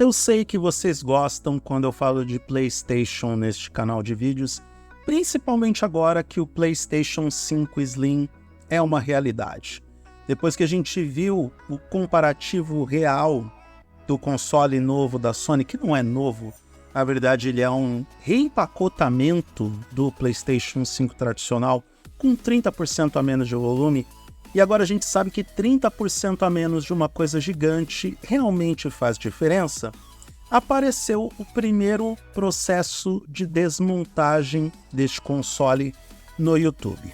Eu sei que vocês gostam quando eu falo de PlayStation neste canal de vídeos, principalmente agora que o PlayStation 5 Slim é uma realidade. Depois que a gente viu o comparativo real do console novo da Sony, que não é novo, na verdade ele é um reempacotamento do PlayStation 5 tradicional, com 30% a menos de volume, e agora a gente sabe que 30% a menos de uma coisa gigante realmente faz diferença. Apareceu o primeiro processo de desmontagem deste console no YouTube.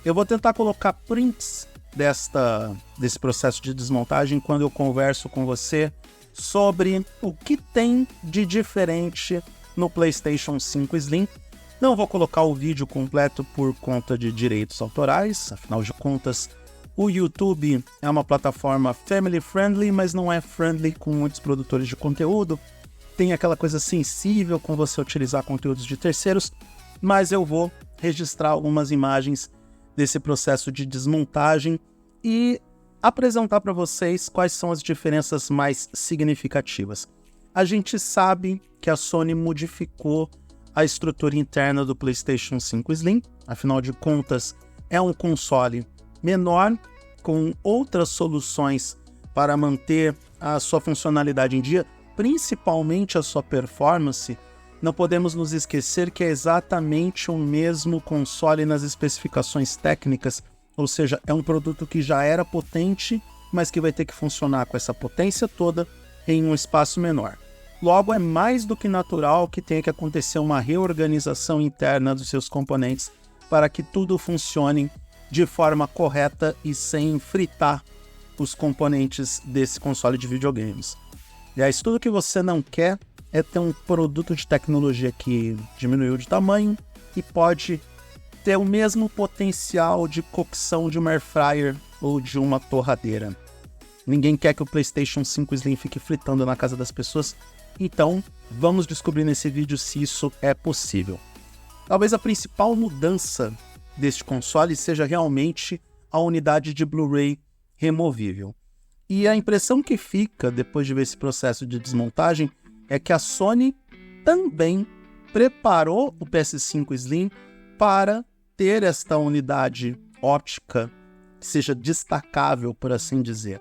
Eu vou tentar colocar prints desse processo de desmontagem quando eu converso com você sobre o que tem de diferente no PlayStation 5 Slim. Não vou colocar o vídeo completo por conta de direitos autorais, afinal de contas, o YouTube é uma plataforma family friendly, mas não é friendly com muitos produtores de conteúdo. Tem aquela coisa sensível com você utilizar conteúdos de terceiros, mas eu vou registrar algumas imagens desse processo de desmontagem e apresentar para vocês quais são as diferenças mais significativas. A gente sabe que a Sony modificou a estrutura interna do PlayStation 5 Slim, afinal de contas é um console menor, com outras soluções para manter a sua funcionalidade em dia, principalmente a sua performance. Não podemos nos esquecer que é exatamente o mesmo console nas especificações técnicas, ou seja, é um produto que já era potente, mas que vai ter que funcionar com essa potência toda em um espaço menor. Logo, é mais do que natural que tenha que acontecer uma reorganização interna dos seus componentes para que tudo funcione de forma correta e sem fritar os componentes desse console de videogames. Aliás, tudo que você não quer é ter um produto de tecnologia que diminuiu de tamanho e pode ter o mesmo potencial de cocção de uma air fryer ou de uma torradeira. Ninguém quer que o PlayStation 5 Slim fique fritando na casa das pessoas, então vamos descobrir nesse vídeo se isso é possível. Talvez a principal mudança deste console seja realmente a unidade de Blu-ray removível. E a impressão que fica depois de ver esse processo de desmontagem é que a Sony também preparou o PS5 Slim para ter esta unidade óptica que seja destacável, por assim dizer.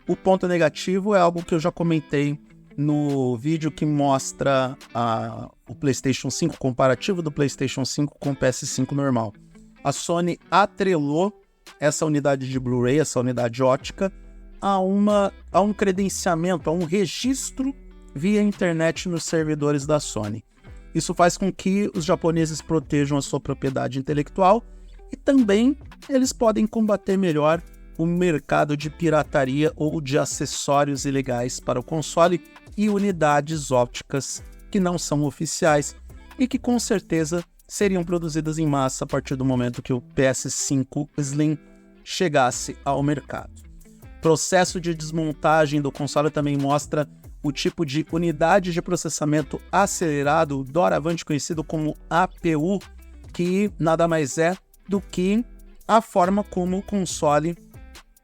O ponto negativo é algo que eu já comentei no vídeo que mostra o PlayStation 5, comparativo do PlayStation 5 com o PS5 normal. A Sony atrelou essa unidade de Blu-ray, essa unidade ótica, a um credenciamento, a um registro via internet nos servidores da Sony. Isso faz com que os japoneses protejam a sua propriedade intelectual e também eles podem combater melhor o mercado de pirataria ou de acessórios ilegais para o console e unidades ópticas que não são oficiais e que com certeza seriam produzidas em massa a partir do momento que o PS5 Slim chegasse ao mercado. O processo de desmontagem do console também mostra o tipo de unidade de processamento acelerado, doravante conhecido como APU, que nada mais é do que a forma como o console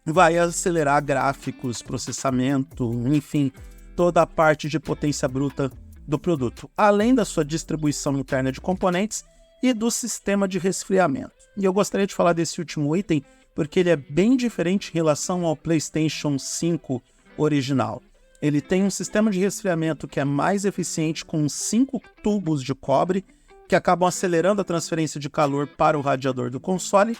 vai acelerar gráficos, processamento, enfim, toda a parte de potência bruta do produto, além da sua distribuição interna de componentes e do sistema de resfriamento. E eu gostaria de falar desse último item porque ele é bem diferente em relação ao PlayStation 5 original. Ele tem um sistema de resfriamento que é mais eficiente com 5 tubos de cobre que acabam acelerando a transferência de calor para o radiador do console,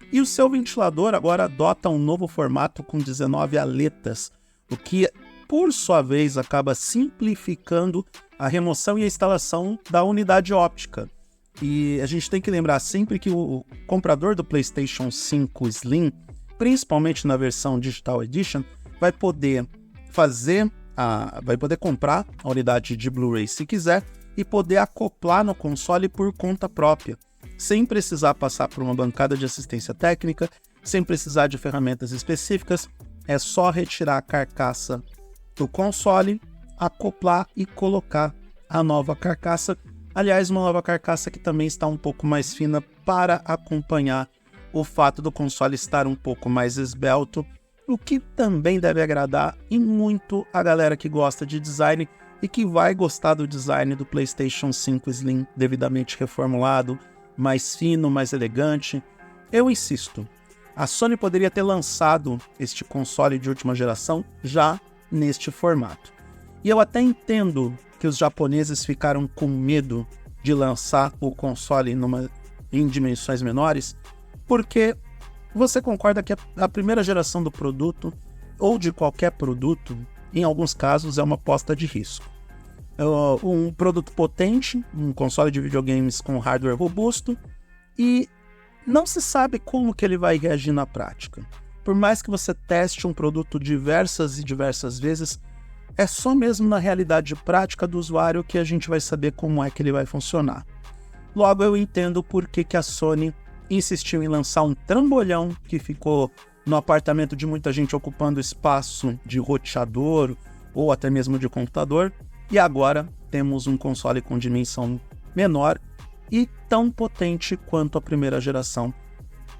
e o seu ventilador agora adota um novo formato com 19 aletas, o que, por sua vez, acaba simplificando a remoção e a instalação da unidade óptica. E a gente tem que lembrar sempre que o comprador do PlayStation 5 Slim, principalmente na versão Digital Edition, vai poder comprar a unidade de Blu-ray se quiser e poder acoplar no console por conta própria, sem precisar passar por uma bancada de assistência técnica, sem precisar de ferramentas específicas. É só retirar a carcaça do console, acoplar e colocar a nova carcaça. Aliás, uma nova carcaça que também está um pouco mais fina para acompanhar o fato do console estar um pouco mais esbelto, o que também deve agradar e muito a galera que gosta de design, e que vai gostar do design do PlayStation 5 Slim devidamente reformulado, mais fino, mais elegante. Eu insisto, a Sony poderia ter lançado este console de última geração já neste formato. E eu até entendo que os japoneses ficaram com medo de lançar o console em dimensões menores, porque você concorda que a primeira geração do produto, ou de qualquer produto, em alguns casos é uma aposta de risco. Um produto potente, um console de videogames com hardware robusto, e não se sabe como que ele vai reagir na prática. Por mais que você teste um produto diversas e diversas vezes, é só mesmo na realidade prática do usuário que a gente vai saber como é que ele vai funcionar. Logo, eu entendo por que a Sony insistiu em lançar um trambolhão que ficou no apartamento de muita gente ocupando espaço de roteador ou até mesmo de computador, e agora temos um console com dimensão menor e tão potente quanto a primeira geração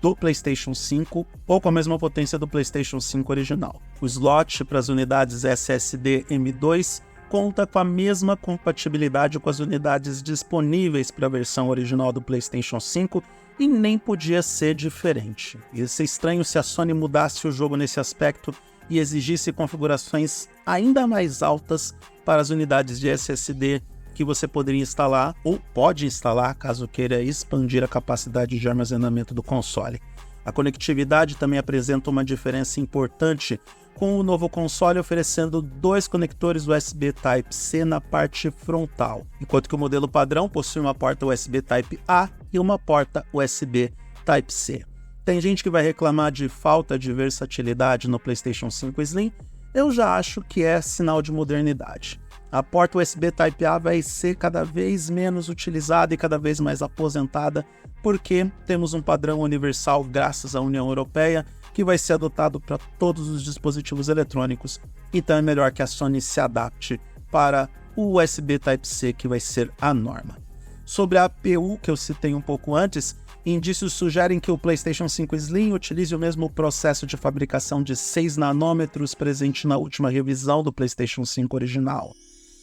do PlayStation 5, ou com a mesma potência do PlayStation 5 original. O slot para as unidades SSD M2 conta com a mesma compatibilidade com as unidades disponíveis para a versão original do PlayStation 5 e nem podia ser diferente. Ia ser estranho se a Sony mudasse o jogo nesse aspecto e exigisse configurações ainda mais altas para as unidades de SSD que você poderia instalar ou pode instalar caso queira expandir a capacidade de armazenamento do console. A conectividade também apresenta uma diferença importante, com o novo console oferecendo 2 conectores USB Type-C na parte frontal, enquanto que o modelo padrão possui uma porta USB Type-A e uma porta USB Type-C. Tem gente que vai reclamar de falta de versatilidade no PlayStation 5 Slim. Eu já acho que é sinal de modernidade. A porta USB Type-A vai ser cada vez menos utilizada e cada vez mais aposentada, porque temos um padrão universal graças à União Europeia que vai ser adotado para todos os dispositivos eletrônicos. Então é melhor que a Sony se adapte para o USB Type-C, que vai ser a norma. Sobre a APU, que eu citei um pouco antes, indícios sugerem que o PlayStation 5 Slim utilize o mesmo processo de fabricação de 6 nanômetros presente na última revisão do PlayStation 5 original.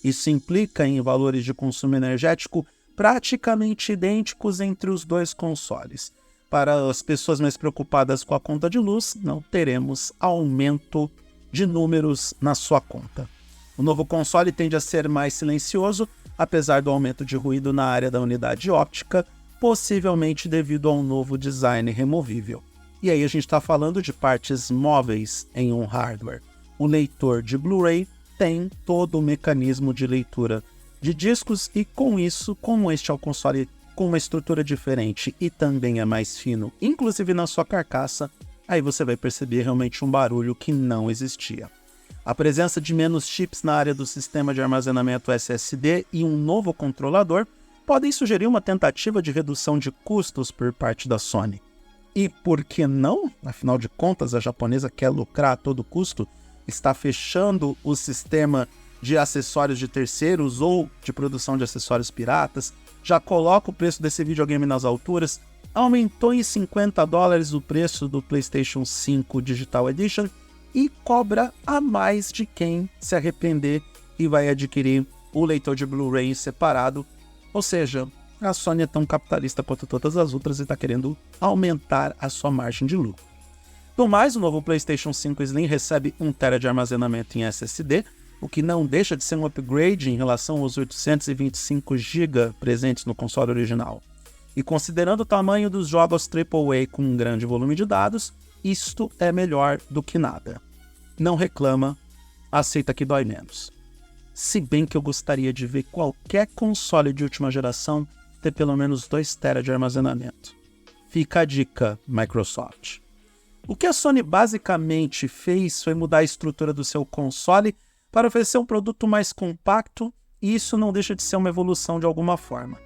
Isso implica em valores de consumo energético praticamente idênticos entre os dois consoles. Para as pessoas mais preocupadas com a conta de luz, não teremos aumento de números na sua conta. O novo console tende a ser mais silencioso, apesar do aumento de ruído na área da unidade óptica, possivelmente devido a um novo design removível. E aí a gente está falando de partes móveis em um hardware. O leitor de Blu-ray tem todo o mecanismo de leitura de discos e com isso, como este é um console com uma estrutura diferente e também é mais fino, inclusive na sua carcaça, aí você vai perceber realmente um barulho que não existia. A presença de menos chips na área do sistema de armazenamento SSD e um novo controlador podem sugerir uma tentativa de redução de custos por parte da Sony. E por que não? Afinal de contas, a japonesa quer lucrar a todo custo, está fechando o sistema de acessórios de terceiros ou de produção de acessórios piratas, já coloca o preço desse videogame nas alturas, aumentou em $50 o preço do PlayStation 5 Digital Edition e cobra a mais de quem se arrepender e vai adquirir o leitor de Blu-ray separado. Ou seja, a Sony é tão capitalista quanto todas as outras e está querendo aumentar a sua margem de lucro. Do mais, o novo PlayStation 5 Slim recebe 1 TB de armazenamento em SSD, o que não deixa de ser um upgrade em relação aos 825 GB presentes no console original. E considerando o tamanho dos jogos AAA com um grande volume de dados, isto é melhor do que nada. Não reclama, aceita que dói menos. Se bem que eu gostaria de ver qualquer console de última geração ter pelo menos 2 TB de armazenamento. Fica a dica, Microsoft. O que a Sony basicamente fez foi mudar a estrutura do seu console para oferecer um produto mais compacto, e isso não deixa de ser uma evolução de alguma forma.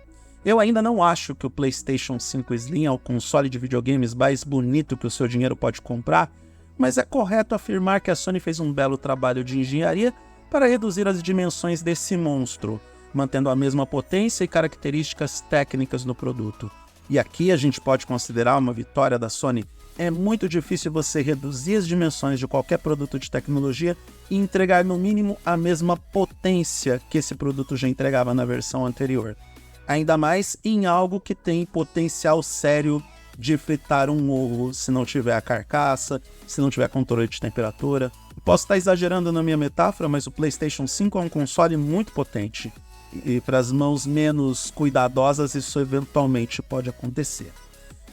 Eu ainda não acho que o PlayStation 5 Slim é o console de videogames mais bonito que o seu dinheiro pode comprar, mas é correto afirmar que a Sony fez um belo trabalho de engenharia para reduzir as dimensões desse monstro, mantendo a mesma potência e características técnicas no produto. E aqui a gente pode considerar uma vitória da Sony é muito difícil você reduzir as dimensões de qualquer produto de tecnologia e entregar no mínimo a mesma potência que esse produto já entregava na versão anterior. Ainda mais em algo que tem potencial sério de fritar um ovo se não tiver a carcaça, se não tiver controle de temperatura. Posso estar exagerando na minha metáfora, mas o PlayStation 5 é um console muito potente. E para as mãos menos cuidadosas isso eventualmente pode acontecer.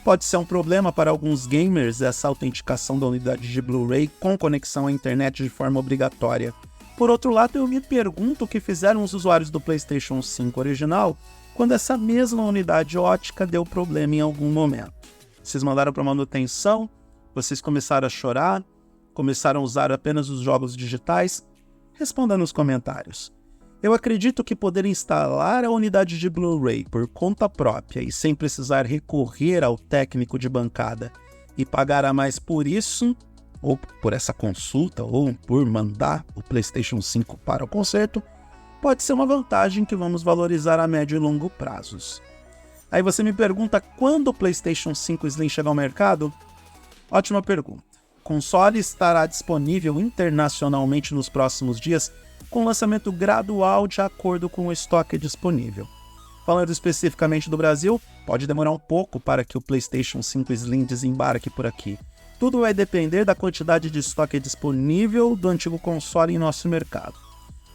Pode ser um problema para alguns gamers essa autenticação da unidade de Blu-ray com conexão à internet de forma obrigatória. Por outro lado, eu me pergunto o que fizeram os usuários do PlayStation 5 original quando essa mesma unidade ótica deu problema em algum momento. Vocês mandaram para manutenção, vocês começaram a chorar, começaram a usar apenas os jogos digitais? Responda nos comentários. Eu acredito que poder instalar a unidade de Blu-ray por conta própria e sem precisar recorrer ao técnico de bancada e pagar a mais por isso, ou por essa consulta, ou por mandar o PlayStation 5 para o conserto, pode ser uma vantagem que vamos valorizar a médio e longo prazos. Aí você me pergunta quando o PlayStation 5 Slim chega ao mercado? Ótima pergunta. O console estará disponível internacionalmente nos próximos dias, com lançamento gradual de acordo com o estoque disponível. Falando especificamente do Brasil, pode demorar um pouco para que o PlayStation 5 Slim desembarque por aqui. Tudo vai depender da quantidade de estoque disponível do antigo console em nosso mercado.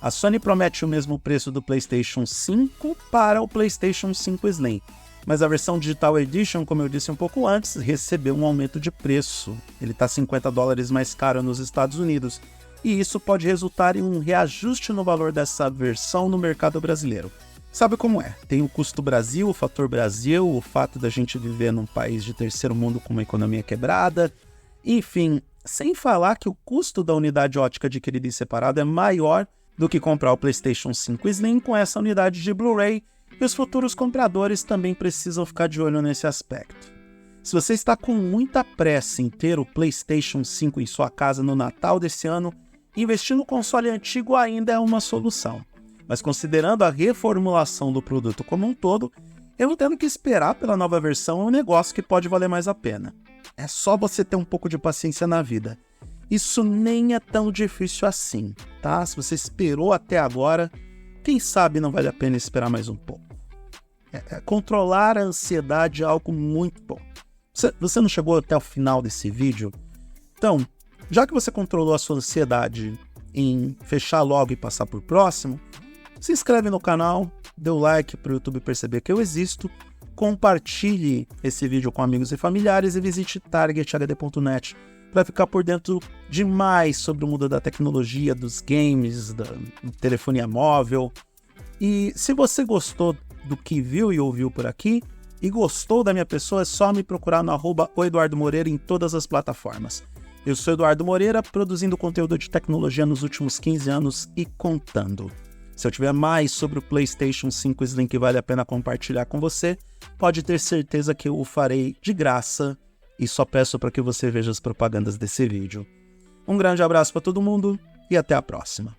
A Sony promete o mesmo preço do PlayStation 5 para o PlayStation 5 Slim, mas a versão Digital Edition, como eu disse um pouco antes, recebeu um aumento de preço. Ele está $50 mais caro nos Estados Unidos, e isso pode resultar em um reajuste no valor dessa versão no mercado brasileiro. Sabe como é? Tem o custo Brasil, o fator Brasil, o fato da gente viver num país de terceiro mundo com uma economia quebrada, enfim, sem falar que o custo da unidade ótica adquirida em separado é maior do que comprar o PlayStation 5 Slim com essa unidade de Blu-ray, e os futuros compradores também precisam ficar de olho nesse aspecto. Se você está com muita pressa em ter o PlayStation 5 em sua casa no Natal desse ano, investir no console antigo ainda é uma solução. Mas considerando a reformulação do produto como um todo, eu entendo que esperar pela nova versão é um negócio que pode valer mais a pena. É só você ter um pouco de paciência na vida. Isso nem é tão difícil assim, tá? Se você esperou até agora, quem sabe não vale a pena esperar mais um pouco. Controlar a ansiedade é algo muito bom. Você não chegou até o final desse vídeo? Então, já que você controlou a sua ansiedade em fechar logo e passar por próximo, se inscreve no canal, dê o like para o YouTube perceber que eu existo, compartilhe esse vídeo com amigos e familiares e visite targethd.net para ficar por dentro de mais sobre o mundo da tecnologia, dos games, da telefonia móvel. E se você gostou do que viu e ouviu por aqui, e gostou da minha pessoa, é só me procurar no @oeduardomoreira em todas as plataformas. Eu sou Eduardo Moreira, produzindo conteúdo de tecnologia nos últimos 15 anos e contando. Se eu tiver mais sobre o PlayStation 5 Slim que vale a pena compartilhar com você, pode ter certeza que eu o farei de graça e só peço para que você veja as propagandas desse vídeo. Um grande abraço para todo mundo e até a próxima.